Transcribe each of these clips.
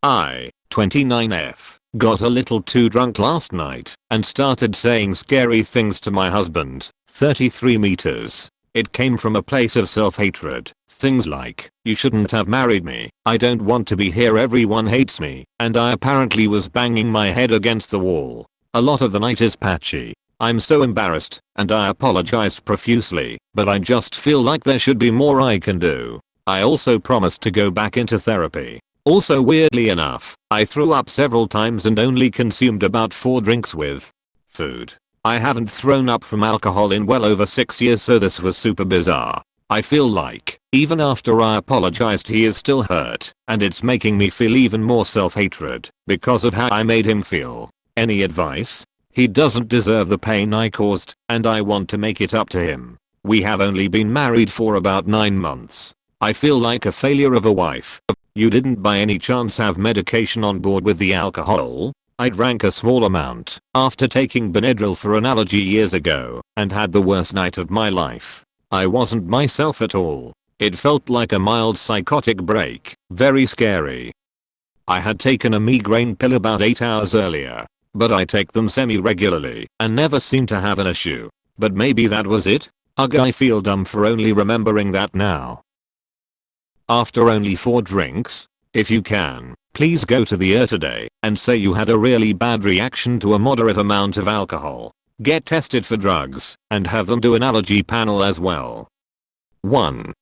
I, 29F, got a little too drunk last night and started saying scary things to my husband, 33 meters. It came from a place of self-hatred. Things like, you shouldn't have married me, I don't want to be here, everyone hates me, and I apparently was banging my head against the wall. A lot of the night is patchy. I'm so embarrassed, and I apologized profusely, but I just feel like there should be more I can do. I also promised to go back into therapy. Also, weirdly enough, I threw up several times and only consumed about 4 drinks with food. I haven't thrown up from alcohol in well over 6 years, so this was super bizarre. I feel like, even after I apologized, he is still hurt, and it's making me feel even more self-hatred because of how I made him feel. Any advice? He doesn't deserve the pain I caused, and I want to make it up to him. We have only been married for about 9 months. I feel like a failure of a wife. You didn't by any chance have medication on board with the alcohol? I drank a small amount after taking Benadryl for an allergy years ago and had the worst night of my life. I wasn't myself at all. It felt like a mild psychotic break, very scary. I had taken a migraine pill about 8 hours earlier, but I take them semi-regularly and never seem to have an issue. But maybe that was it? Ugh, I feel dumb for only remembering that now. After only 4 drinks, if you can, please go to the ER today and say you had a really bad reaction to a moderate amount of alcohol. Get tested for drugs and have them do an allergy panel as well. 1.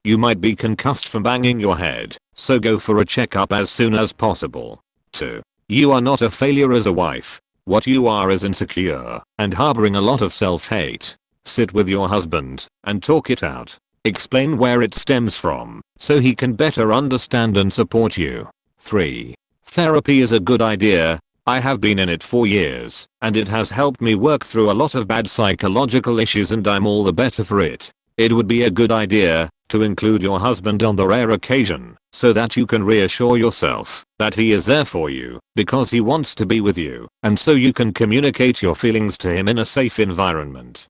You might be concussed from banging your head, so go for a checkup as soon as possible. 2. You are not a failure as a wife. What you are is insecure and harboring a lot of self-hate. Sit with your husband and talk it out. Explain where it stems from so he can better understand and support you. 3. Therapy is a good idea. I have been in it for years and it has helped me work through a lot of bad psychological issues, and I'm all the better for it. It would be a good idea to include your husband on the rare occasion so that you can reassure yourself that he is there for you because he wants to be with you, and so you can communicate your feelings to him in a safe environment.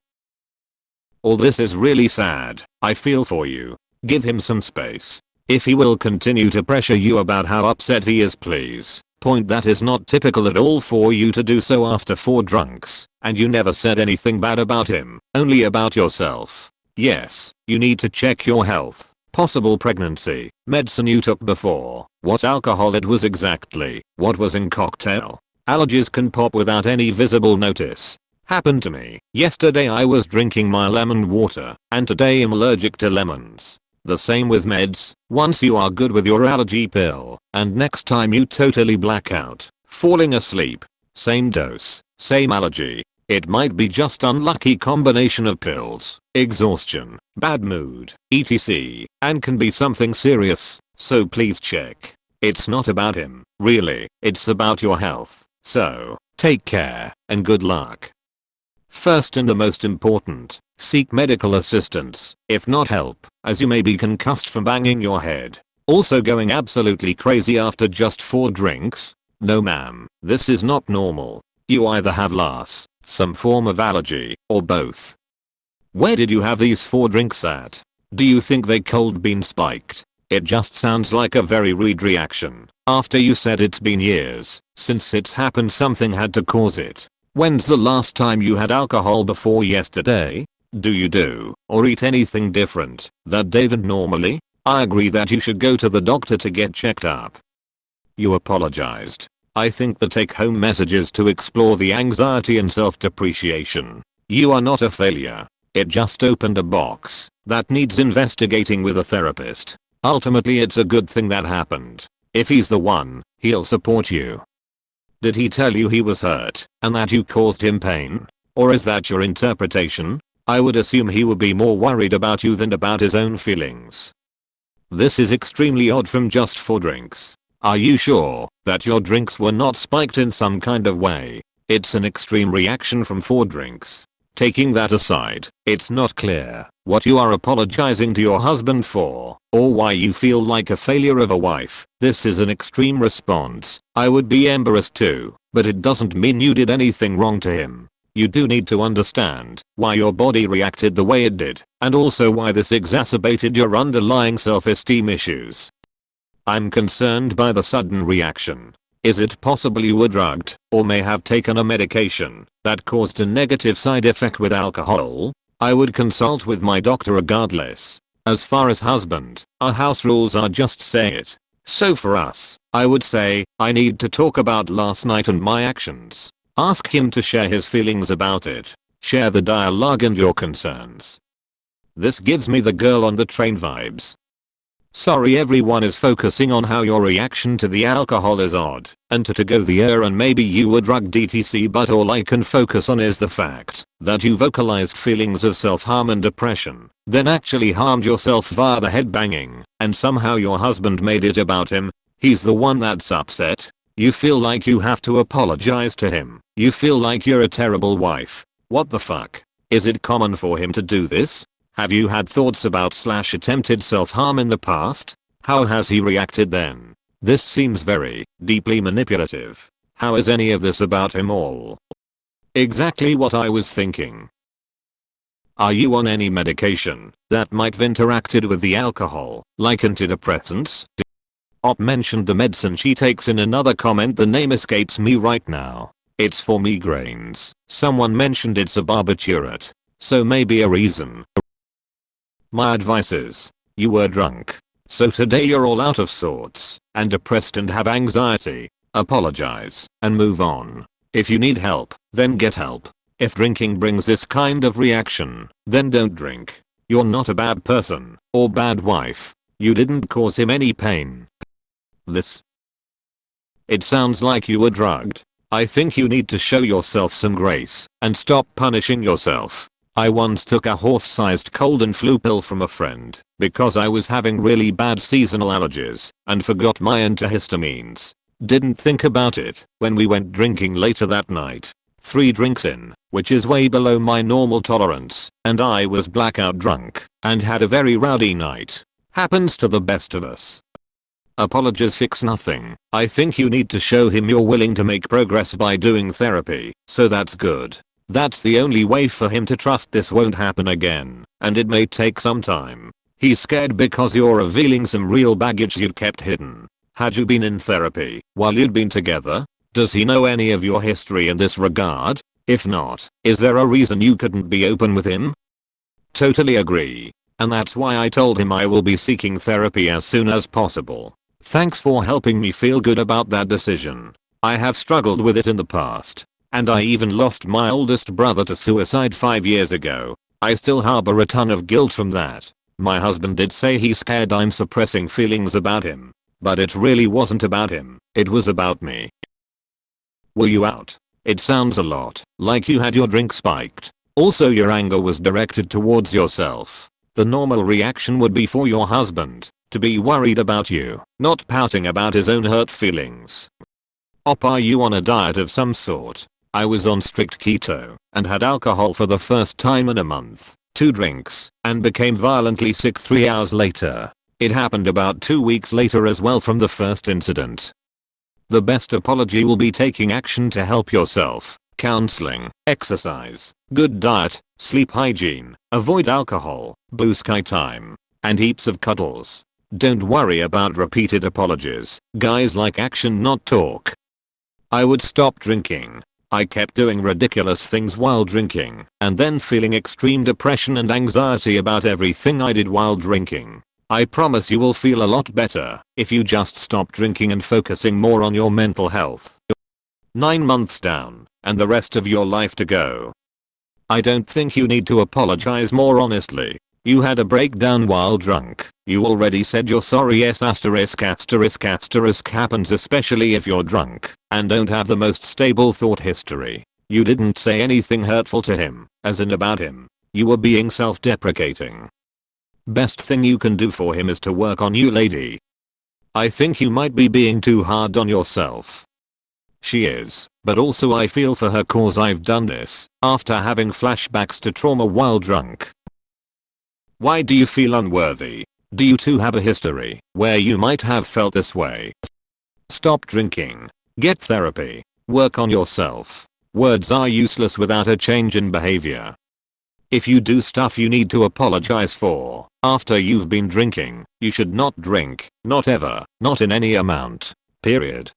All this is really sad. I feel for you. Give him some space. If he will continue to pressure you about how upset he is, please point that is not typical at all for you to do so after 4 drunks, and you never said anything bad about him, only about yourself. Yes, you need to check your health, possible pregnancy, medicine you took before, what alcohol it was exactly, what was in cocktail. Allergies can pop without any visible notice. Happened to me. Yesterday I was drinking my lemon water, and today I'm allergic to lemons. The same with meds. Once you are good with your allergy pill, and next time you totally black out, falling asleep. Same dose, same allergy. It might be just unlucky combination of pills, exhaustion, bad mood, etc. and can be something serious, so please check. It's not about him, really, it's about your health. So, take care, and good luck. First and the most important, seek medical assistance, if not help, as you may be concussed from banging your head. Also going absolutely crazy after just 4 drinks? No ma'am, this is not normal. You either have LAS, some form of allergy, or both. Where did you have these 4 drinks at? Do you think they cold bean spiked? It just sounds like a very rude reaction. After you said it's been years since it's happened, something had to cause it. When's the last time you had alcohol before yesterday? Do you do or eat anything different that day than normally? I agree that you should go to the doctor to get checked up. You apologized. I think the take-home message is to explore the anxiety and self-depreciation. You are not a failure. It just opened a box that needs investigating with a therapist. Ultimately, it's a good thing that happened. If he's the one, he'll support you. Did he tell you he was hurt and that you caused him pain? Or is that your interpretation? I would assume he would be more worried about you than about his own feelings. This is extremely odd from just 4 drinks. Are you sure that your drinks were not spiked in some kind of way? It's an extreme reaction from 4 drinks. Taking that aside, it's not clear what you are apologizing to your husband for, or why you feel like a failure of a wife. This is an extreme response. I would be embarrassed too, but it doesn't mean you did anything wrong to him. You do need to understand why your body reacted the way it did, and also why this exacerbated your underlying self-esteem issues. I'm concerned by the sudden reaction. Is it possible you were drugged or may have taken a medication that caused a negative side effect with alcohol? I would consult with my doctor regardless. As far as husband, our house rules are just say it. So for us, I would say, I need to talk about last night and my actions. Ask him to share his feelings about it. Share the dialogue and your concerns. This gives me the girl on the train vibes. Sorry, everyone is focusing on how your reaction to the alcohol is odd and to go the air and maybe you were drugged etc, but all I can focus on is the fact that you vocalized feelings of self-harm and depression, then actually harmed yourself via the headbanging, and somehow your husband made it about him. He's the one that's upset. You feel like you have to apologize to him. You feel like you're a terrible wife. What the fuck? Is it common for him to do this? Have you had thoughts about / attempted self-harm in the past? How has he reacted then? This seems very deeply manipulative. How is any of this about him all? Exactly what I was thinking. Are you on any medication that might have interacted with the alcohol, like antidepressants? Op mentioned the medicine she takes in another comment, the name escapes me right now. It's for migraines. Someone mentioned it's a barbiturate. So maybe a reason. My advice is, you were drunk. So today you're all out of sorts and depressed and have anxiety. Apologize and move on. If you need help, then get help. If drinking brings this kind of reaction, then don't drink. You're not a bad person or bad wife. You didn't cause him any pain. It sounds like you were drugged. I think you need to show yourself some grace and stop punishing yourself. I once took a horse-sized cold and flu pill from a friend because I was having really bad seasonal allergies and forgot my antihistamines. Didn't think about it when we went drinking later that night. 3 drinks in, which is way below my normal tolerance, and I was blackout drunk and had a very rowdy night. Happens to the best of us. Apologies fix nothing. I think you need to show him you're willing to make progress by doing therapy, so that's good. That's the only way for him to trust this won't happen again, and it may take some time. He's scared because you're revealing some real baggage you'd kept hidden. Had you been in therapy while you'd been together? Does he know any of your history in this regard? If not, is there a reason you couldn't be open with him? Totally agree. And that's why I told him I will be seeking therapy as soon as possible. Thanks for helping me feel good about that decision. I have struggled with it in the past. And I even lost my oldest brother to suicide 5 years ago. I still harbor a ton of guilt from that. My husband did say he's scared I'm suppressing feelings about him. But it really wasn't about him. It was about me. Were you out? It sounds a lot like you had your drink spiked. Also your anger was directed towards yourself. The normal reaction would be for your husband to be worried about you, not pouting about his own hurt feelings. Op, are you on a diet of some sort? I was on strict keto and had alcohol for the first time in a month, 2 drinks, and became violently sick 3 hours later. It happened about 2 weeks later as well from the first incident. The best apology will be taking action to help yourself. Counseling, exercise, good diet, sleep hygiene, avoid alcohol, blue sky time, and heaps of cuddles. Don't worry about repeated apologies. Guys like action, not talk. I would stop drinking. I kept doing ridiculous things while drinking and then feeling extreme depression and anxiety about everything I did while drinking. I promise you will feel a lot better if you just stop drinking and focusing more on your mental health. 9 months down and the rest of your life to go. I don't think you need to apologize more honestly. You had a breakdown while drunk. You already said you're sorry. Yes, asterisk happens especially if you're drunk and don't have the most stable thought history. You didn't say anything hurtful to him, as in about him. You were being self-deprecating. Best thing you can do for him is to work on you, lady. I think you might be being too hard on yourself. She is, but also I feel for her cause I've done this after having flashbacks to trauma while drunk. Why do you feel unworthy? Do you too have a history where you might have felt this way? Stop drinking. Get therapy. Work on yourself. Words are useless without a change in behavior. If you do stuff you need to apologize for after you've been drinking, you should not drink, not ever, not in any amount. Period.